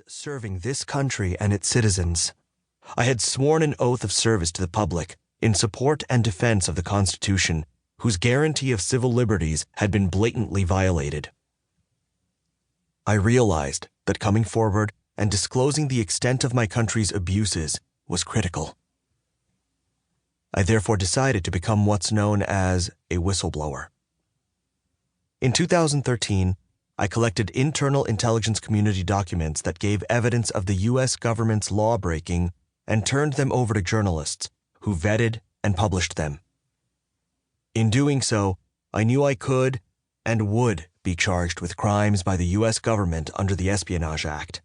serving this country and its citizens. I had sworn an oath of service to the public in support and defense of the Constitution, whose guarantee of civil liberties had been blatantly violated. I realized that coming forward and disclosing the extent of my country's abuses was critical. I therefore decided to become what's known as a whistleblower. In 2013, I collected internal intelligence community documents that gave evidence of the U.S. government's law-breaking and turned them over to journalists who vetted and published them. In doing so, I knew I could and would be charged with crimes by the U.S. government under the Espionage Act.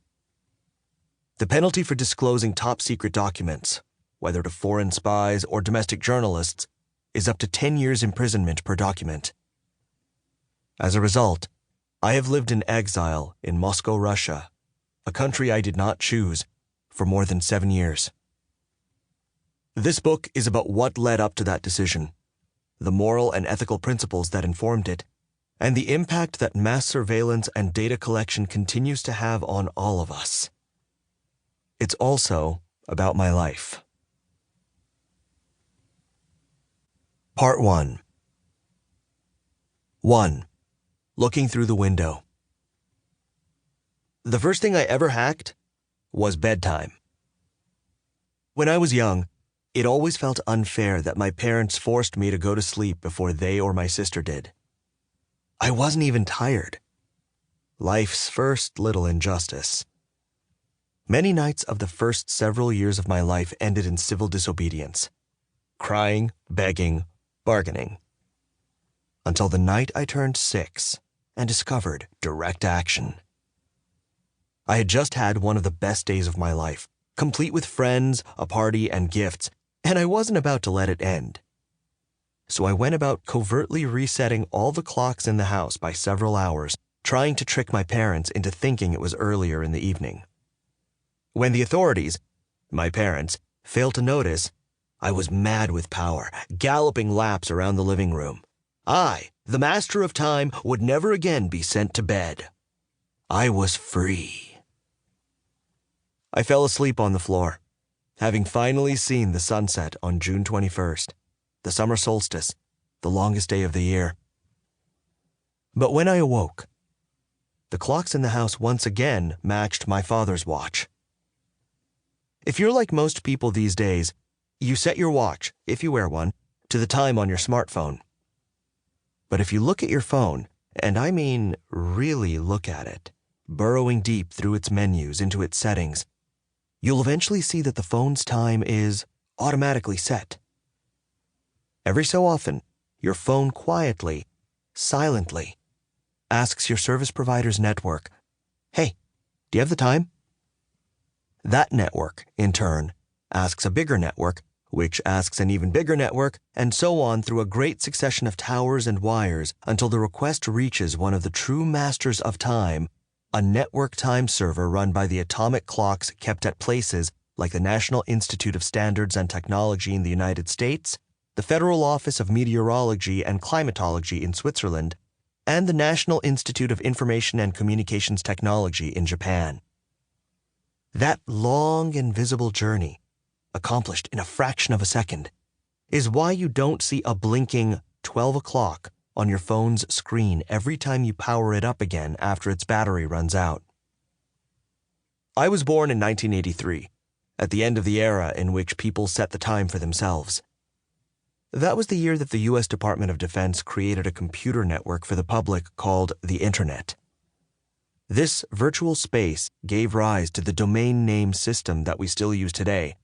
The penalty for disclosing top-secret documents, whether to foreign spies or domestic journalists, is up to 10 years imprisonment per document. As a result, I have lived in exile in Moscow, Russia, a country I did not choose, for more than 7 years. This book is about what led up to that decision, the moral and ethical principles that informed it, and the impact that mass surveillance and data collection continues to have on all of us. It's also about my life. Part 1. 1. Looking through the window. The first thing I ever hacked was bedtime. When I was young, it always felt unfair that my parents forced me to go to sleep before they or my sister did. I wasn't even tired. Life's first little injustice. Many nights of the first several years of my life ended in civil disobedience. Crying, begging, bargaining. Until the night I turned 6 and discovered direct action. I had just had one of the best days of my life, complete with friends, a party, and gifts, and I wasn't about to let it end. So I went about covertly resetting all the clocks in the house by several hours, trying to trick my parents into thinking it was earlier in the evening. When the authorities, my parents, failed to notice, I was mad with power, galloping laps around the living room. I, the master of time, would never again be sent to bed. I was free. I fell asleep on the floor, having finally seen the sunset on June 21st, the summer solstice, the longest day of the year. But when I awoke, the clocks in the house once again matched my father's watch. If you're like most people these days, you set your watch, if you wear one, to the time on your smartphone. But if you look at your phone, and I mean really look at it, burrowing deep through its menus into its settings, you'll eventually see that the phone's time is automatically set. Every so often, your phone quietly, silently, asks your service provider's network, "Hey, do you have the time?" That network, in turn, asks a bigger network, which asks an even bigger network, and so on through a great succession of towers and wires until the request reaches one of the true masters of time, a network time server run by the atomic clocks kept at places like the National Institute of Standards and Technology in the United States, the Federal Office of Meteorology and Climatology in Switzerland, and the National Institute of Information and Communications Technology in Japan. That long, invisible journey, accomplished in a fraction of a second, is why you don't see a blinking 12 o'clock on your phone's screen every time you power it up again after its battery runs out. I was born in 1983, at the end of the era in which people set the time for themselves. That was the year that the U.S. Department of Defense created a computer network for the public called the Internet. This virtual space gave rise to the domain name system that we still use today,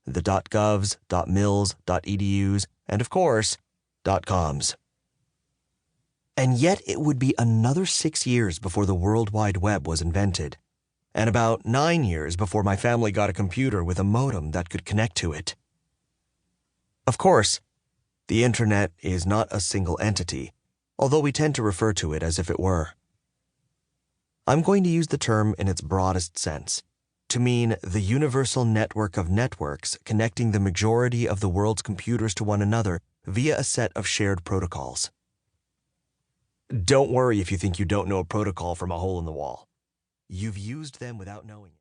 the .govs, .mils, .edus, and of course, .coms. And yet it would be another 6 years before the World Wide Web was invented, and about 9 years before my family got a computer with a modem that could connect to it. Of course, the Internet is not a single entity, although we tend to refer to it as if it were. I'm going to use the term in its broadest sense, to mean the universal network of networks connecting the majority of the world's computers to one another via a set of shared protocols. Don't worry if you think you don't know a protocol from a hole in the wall. You've used them without knowing it.